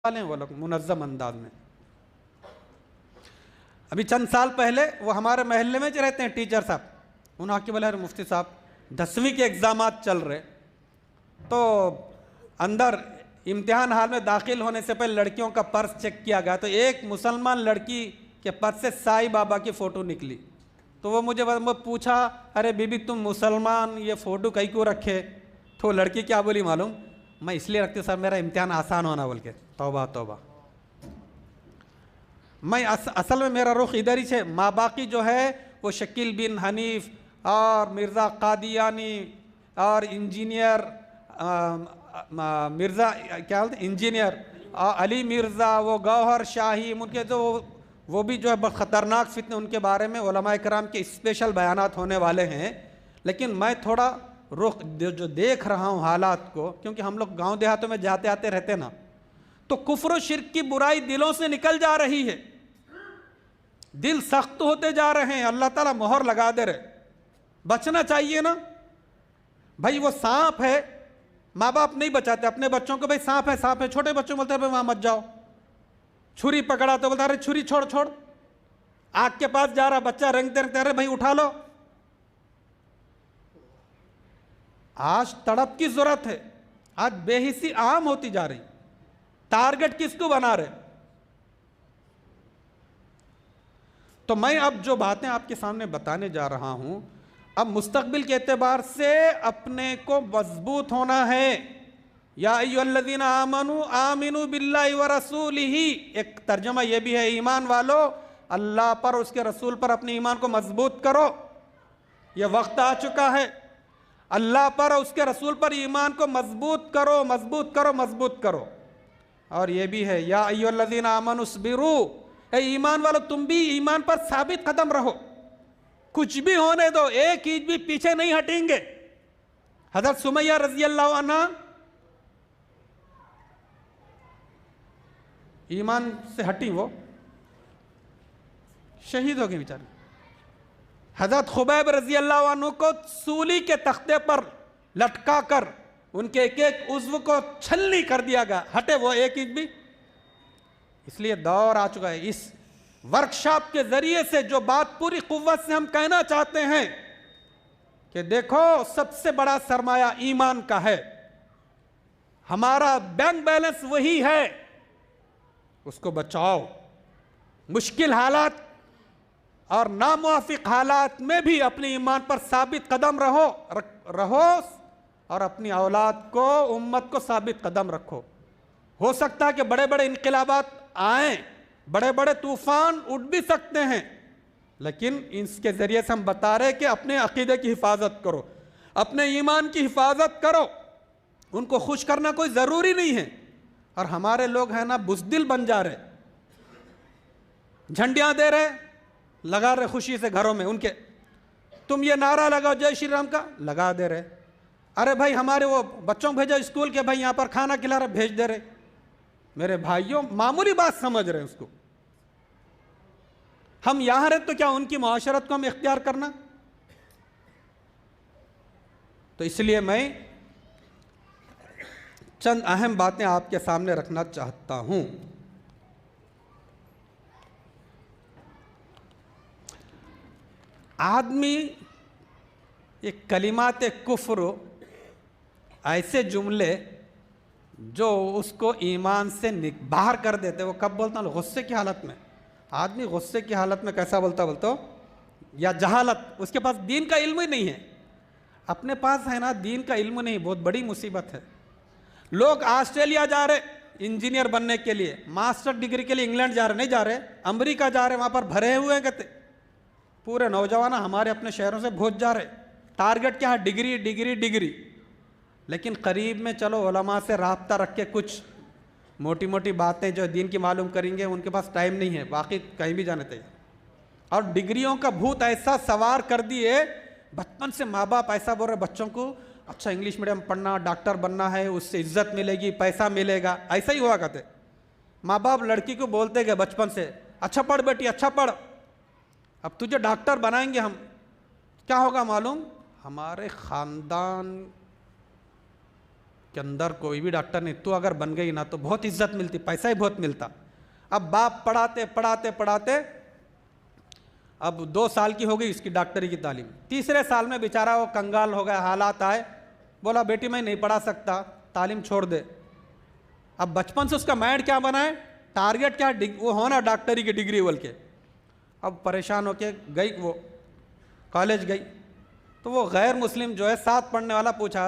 वाले हैं वो लोग मुनज़्ज़म अंदाज में। अभी चंद साल पहले वो हमारे महल्ले में जो रहते हैं टीचर साहब, उन्होंने आके बोला, मुफ्ती साहब 10वीं के एग्ज़ामात चल रहे, तो अंदर इम्तिहान हाल में दाखिल होने से पहले लड़कियों का पर्स चेक किया गया, तो एक मुसलमान लड़की के पर्स से साईं बाबा की फ़ोटो निकली। तो वो मुझे पूछा, अरे बीबी तुम मुसलमान ये फ़ोटो कहीं क्यों रखे? तो लड़की क्या बोली मालूम? मैं इसलिए रखती हूँ सर मेरा इम्तिहान आसान होना बोल के। तौबा तौबा। मैं असल में मेरा रुख इधर ही है। माँ बाकी जो है वो शकील बिन हनीफ और मिर्ज़ा कादियानी और इंजीनियर मिर्ज़ा क्या बोलते इंजीनियर अली मिर्ज़ा, वो गौहर शाही, उनके जो वो भी जो है बहुत ख़तरनाक फितने, उनके बारे में उलमा इकराम के स्पेशल बयानात होने वाले हैं। लेकिन मैं थोड़ा रुख जो देख रहा हूँ हालात को, क्योंकि हम लोग गांव देहातों में जाते आते रहते ना, तो कुफ्र और शिर्क की बुराई दिलों से निकल जा रही है, दिल सख्त होते जा रहे हैं, अल्लाह ताला मोहर लगा दे रहे। बचना चाहिए ना भाई। वो सांप है, माँ बाप नहीं बचाते अपने बच्चों को, भाई सांप है सांप है, छोटे बच्चों बोलते हैं भाई वहां मत जाओ। छुरी पकड़ा तो बोलता अरे छुरी छोड़ छोड़। आग के पास जा रहा बच्चा रेंगते रेंगते, अरे भाई उठा लो। आज तड़प की जरूरत है, आज बेहिसी आम होती जा रही। टारगेट किसको बना रहे? तो मैं अब जो बातें आपके सामने बताने जा रहा हूं, अब मुस्तकबिल के एतबार से अपने को मजबूत होना है। या अय्युहल्लज़ीना आमनू आमिनू बिल्लाहि व रसूलिही, एक तर्जुमा यह भी है, ईमान वालों अल्लाह पर उसके रसूल पर अपने ईमान को मजबूत करो। यह वक्त आ चुका है, अल्लाह पर और उसके रसूल पर ईमान को मजबूत करो, मजबूत करो, मजबूत करो। और यह भी है, या अय्युहल्लज़ीना आमनू अस्बिरू, ए ईमान वालों तुम भी ईमान पर साबित कदम रहो, कुछ भी होने दो, एक इंच भी पीछे नहीं हटेंगे। हजरत सुमैया रजी अल्लाह अन्हा ईमान से हटी, वो शहीद हो गई बेचारी। हजरत खुबैब रजी अल्लाह अन्हु को सूली के तख्ते पर लटका कर उनके एक एक उज़्व को छलनी कर दिया गया, हटे वो एक इंच भी। इसलिए दौर आ चुका है, इस वर्कशॉप के जरिए से जो बात पूरी कुव्वत से हम कहना चाहते हैं कि देखो सबसे बड़ा सरमाया ईमान का है, हमारा बैंक बैलेंस वही है, उसको बचाओ। मुश्किल हालात और नामुवाफिक हालात में भी अपने ईमान पर साबित कदम रहो और अपनी औलाद को, उम्मत को साबित कदम रखो। हो सकता है कि बड़े बड़े इनकलाबात आए, बड़े बड़े तूफान उठ भी सकते हैं, लेकिन इसके जरिए से हम बता रहे कि अपने अकीदे की हिफाजत करो, अपने ईमान की हिफाजत करो। उनको खुश करना कोई ज़रूरी नहीं है। और हमारे लोग हैं ना बुज़दिल बन जा रहे, झंडियां दे रहे, लगा रहे खुशी से घरों में उनके, तुम ये नारा लगाओ जय श्री राम का, लगा दे रहे। अरे भाई हमारे वो बच्चों को भेजो स्कूल के, भाई यहाँ पर खाना खिला रहे, भेज दे रहे। मेरे भाइयों मामूली बात समझ रहे हैं उसको। हम यहां रहे तो क्या उनकी मुआशरत को हम इख्तियार करना? तो इसलिए मैं चंद अहम बातें आपके सामने रखना चाहता हूं। आदमी ये कलिमात कुफ्र, ऐसे जुमले जो उसको ईमान से बाहर कर देते, वो कब बोलता हूँ? गुस्से की हालत में। आदमी गुस्से की हालत में कैसा बोलता या जहालत, उसके पास दीन का इल्म ही नहीं है। अपने पास है ना दीन का इल्म नहीं, बहुत बड़ी मुसीबत है। लोग ऑस्ट्रेलिया जा रहे इंजीनियर बनने के लिए, मास्टर डिग्री के लिए इंग्लैंड जा रहे, नहीं जा रहे, अमेरिका जा रहे, वहाँ पर भरे हुए हैं कहते। पूरे नौजवान हमारे अपने शहरों से भोज जा रहे। टारगेट क्या है? Degree degree degree. लेकिन करीब में चलो उलमा से राब्ता रख के कुछ मोटी मोटी बातें जो दीन की मालूम करेंगे, उनके पास टाइम नहीं है, बाकी कहीं भी जाने तैयार। और डिग्रियों का भूत ऐसा सवार कर दिए, बचपन से माँ बाप ऐसा बोल रहे बच्चों को, अच्छा इंग्लिश मीडियम पढ़ना, डॉक्टर बनना है, उससे इज्जत मिलेगी, पैसा मिलेगा, ऐसा ही हुआ करते। माँ बाप लड़की को बोलते गए बचपन से, अच्छा पढ़ बेटी अच्छा पढ़, अब तुझे डॉक्टर बनाएंगे हम। क्या होगा मालूम? हमारे ख़ानदान के अंदर कोई भी डॉक्टर नहीं, तू अगर बन गई ना तो बहुत इज्जत मिलती, पैसा ही बहुत मिलता। अब बाप पढ़ाते पढ़ाते पढ़ाते अब 2 साल की हो गई इसकी डॉक्टरी की तालीम, तीसरे साल में बेचारा वो कंगाल हो गया, हालात आए, बोला बेटी मैं नहीं पढ़ा सकता, तालीम छोड़ दे। अब बचपन से उसका माइंड क्या बना है, टारगेट क्या, वो होना डॉक्टरी की डिग्री बोल के। अब परेशान होके गई, वो कॉलेज गई, तो वो गैर मुस्लिम जो है साथ पढ़ने वाला पूछा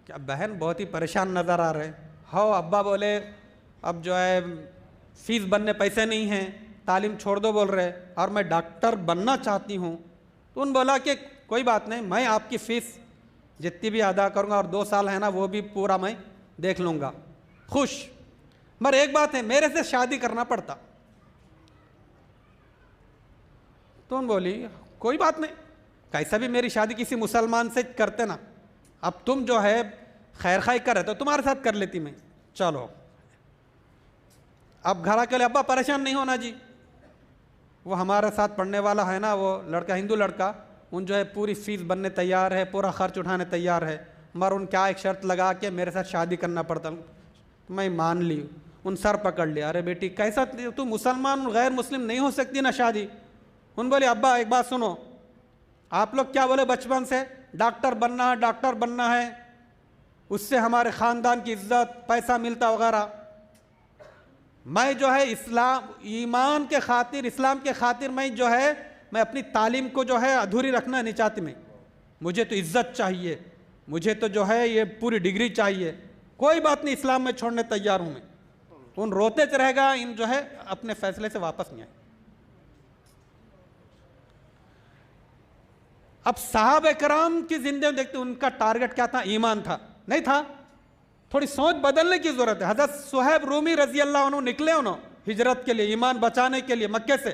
क्या बहन बहुत ही परेशान नज़र आ रहे। हाँ अब्बा बोले अब जो है फीस बनने पैसे नहीं हैं, तालीम छोड़ दो बोल रहे, और मैं डॉक्टर बनना चाहती हूँ। तो उन बोला कि कोई बात नहीं, मैं आपकी फ़ीस जितनी भी अदा करूँगा और 2 साल है ना वो भी पूरा मैं देख लूँगा, खुश। मगर एक बात है, मेरे से शादी करना पड़ता। तो उन बोली कोई बात नहीं, कैसा भी मेरी शादी किसी मुसलमान से करते ना, अब तुम जो है खैर खाई कर रहे तो तुम्हारे साथ कर लेती मैं, चलो। अब घर आके अब्बा परेशान नहीं होना जी, वो हमारे साथ पढ़ने वाला है ना, वो लड़का हिंदू लड़का, उन जो है पूरी फीस बनने तैयार है, पूरा खर्च उठाने तैयार है, मगर उन क्या एक शर्त लगा के मेरे साथ शादी करना पड़ता। तो मैं मान ली, उन सर पकड़ लिया, अरे बेटी कैसा तू मुसलमान गैर मुस्लिम नहीं हो सकती ना शादी। उन बोले अब्बा एक बात सुनो, आप लोग क्या बोले बचपन से डॉक्टर बनना है, डॉक्टर बनना है, उससे हमारे ख़ानदान की इज्जत पैसा मिलता वगैरह। मैं जो है इस्लाम ईमान के खातिर, इस्लाम के खातिर मैं जो है मैं अपनी तालीम को जो है अधूरी रखना नहीं चाहती मैं, मुझे तो इज्जत चाहिए, मुझे तो जो है ये पूरी डिग्री चाहिए, कोई बात नहीं इस्लाम में छोड़ने तैयार हूँ मैं। उन रोते च रहेगा, इन जो है अपने फैसले से वापस नहीं आए। अब साहब कराम की जिंदगी देखते, उनका टारगेट क्या था, ईमान था नहीं था, थोड़ी सोच बदलने की जरूरत है। हजरत सुहैब रूमी रजी अल्लाह अन्हु निकले उन्होंने हिजरत के लिए, ईमान बचाने के लिए, मक्के से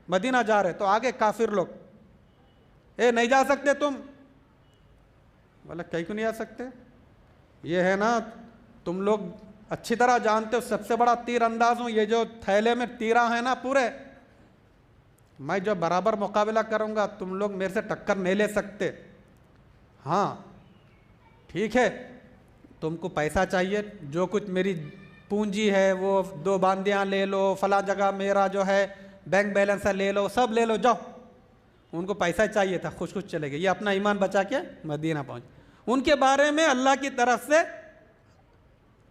मदीना जा रहे, तो आगे काफिर लोग, ए नहीं जा सकते तुम, बोला कहीं क्यों नहीं आ सकते, ये है ना तुम लोग अच्छी तरह जानते हो सबसे बड़ा तीर अंदाज हूं, ये जो थैले में तीरा है ना पूरे, मैं जो बराबर मुकाबला करूंगा, तुम लोग मेरे से टक्कर नहीं ले सकते। हाँ ठीक है, तुमको पैसा चाहिए, जो कुछ मेरी पूंजी है वो 2 बांदियाँ ले लो, फला जगह मेरा जो है बैंक बैलेंस है ले लो, सब ले लो जाओ। उनको पैसा चाहिए था, खुश खुश चले गए, ये अपना ईमान बचा के मदीना पहुँच। उनके बारे में अल्लाह की तरफ से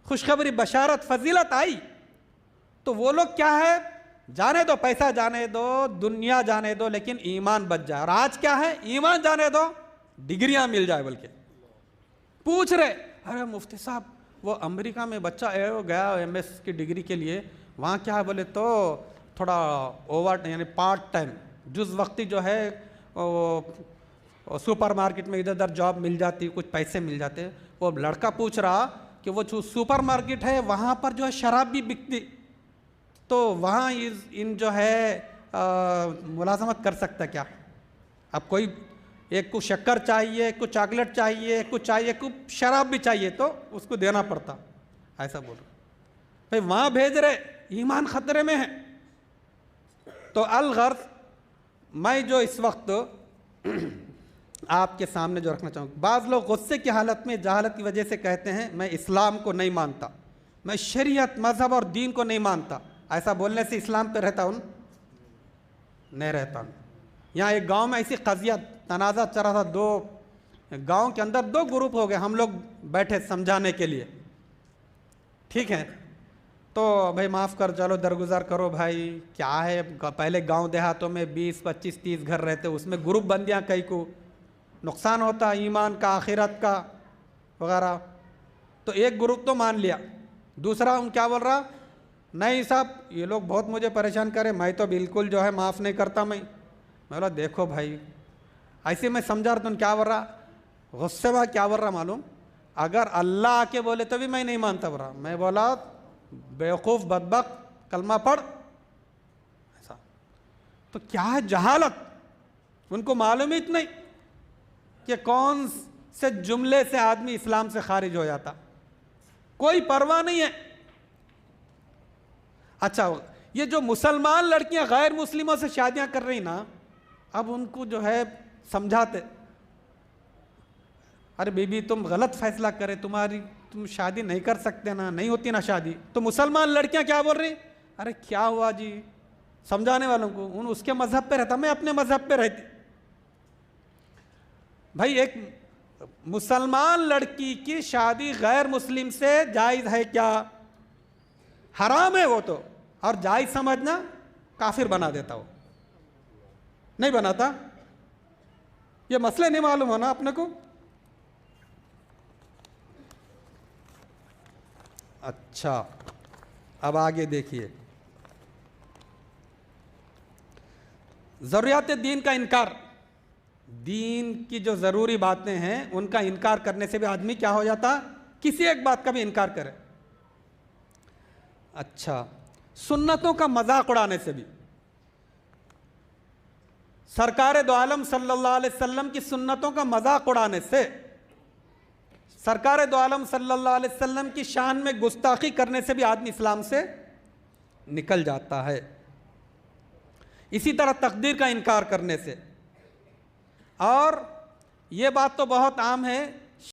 खुशखबरी, बशारत, फजीलत आई, तो वो लोग क्या है, जाने दो पैसा जाने दो, दुनिया जाने दो, लेकिन ईमान बच जाए। और आज क्या है, ईमान जाने दो, डिग्रियां मिल जाए, बल्कि पूछ रहे अरे मुफ्ती साहब वो अमेरिका में बच्चा वो गया MS की डिग्री के लिए, वहाँ क्या है बोले तो थोड़ा ओवर यानी पार्ट टाइम जुज़ वक्ती जो है सुपर मार्केट में इधर उधर जॉब मिल जाती, कुछ पैसे मिल जाते। वो लड़का पूछ रहा कि वो जो सुपर मार्केट है वहाँ पर जो है शराब भी बिकती, तो वहाँ इन जो है मुलाजमत कर सकता क्या। अब कोई एक को शक्कर चाहिए, कुछ चॉकलेट चाहिए, कुछ चाहिए, कुछ शराब भी चाहिए, तो उसको देना पड़ता, ऐसा बोल रहे भाई, वहाँ भेज रहे, ईमान खतरे में है। तो अलगर्ज मैं जो इस वक्त आपके सामने जो रखना चाहूँगा, बाज़ लोग गुस्से की हालत में जहालत की वजह से कहते हैं मैं इस्लाम को नहीं मानता, मैं शरीयत मज़हब और दीन को नहीं मानता। ऐसा बोलने से इस्लाम पे रहता हूँ नहीं रहता हूँ। यहाँ एक गांव में ऐसी कज़िया तनाज़ा चल रहा था, 2 गांव के अंदर 2 ग्रुप हो गए, हम लोग बैठे समझाने के लिए, ठीक है, तो भाई माफ़ कर, चलो दरगुजार करो भाई, क्या है पहले गांव देहातों में 20, 25, 30 घर रहते, उसमें ग्रुप बंदियाँ कई को नुकसान होता ईमान का, आखिरत का वगैरह। तो एक ग्रुप तो मान लिया, दूसरा उन क्या बोल रहा, नहीं साहब ये लोग बहुत मुझे परेशान करें, मैं तो बिल्कुल जो है माफ़ नहीं करता। मैं बोला देखो भाई, ऐसे मैं समझा रहा, तुम क्या बोल रहा, गुस्से में क्या बोल रहा मालूम, अगर अल्लाह आके बोले तो भी मैं नहीं मानता बोल रहा। मैं बोला बेवकूफ़ बदबक, कलमा पढ़, ऐसा। तो क्या है जहालत, उनको मालूम ही नहीं कि कौन से जुमले से आदमी इस्लाम से खारिज हो जाता, कोई परवाह नहीं है। अच्छा, ये जो मुसलमान लड़कियां गैर मुस्लिमों से शादियां कर रही ना, अब उनको जो है समझाते, अरे बीबी तुम गलत फैसला करे, तुम्हारी तुम शादी नहीं कर सकते ना, नहीं होती ना शादी। तो मुसलमान लड़कियां क्या बोल रही, अरे क्या हुआ जी, समझाने वालों को, उन उसके मजहब पे रहता, मैं अपने मजहब पे रहती। भाई एक मुसलमान लड़की की शादी गैर मुस्लिम से जायज है क्या? हराम है वो तो। और जायज समझना काफिर बना देता, वो नहीं बनाता। ये मसले नहीं मालूम होना अपने को। अच्छा, अब आगे देखिए, ज़रूरियात दीन का इनकार। दीन की जो ज़रूरी बातें हैं उनका इनकार करने से भी आदमी क्या हो जाता, किसी एक बात का भी इनकार करे। अच्छा, सुन्नतों का मजाक उड़ाने से भी। सरकार दो आलम सल्लल्लाहु अलैहि वसल्लम की सुन्नतों का मजाक उड़ाने से, सरकार दो आलम सल्लल्लाहु अलैहि वसल्लम की शान में गुस्ताखी करने से भी आदमी इस्लाम से निकल जाता है। इसी तरह तकदीर का इनकार करने से। और ये बात तो बहुत आम है,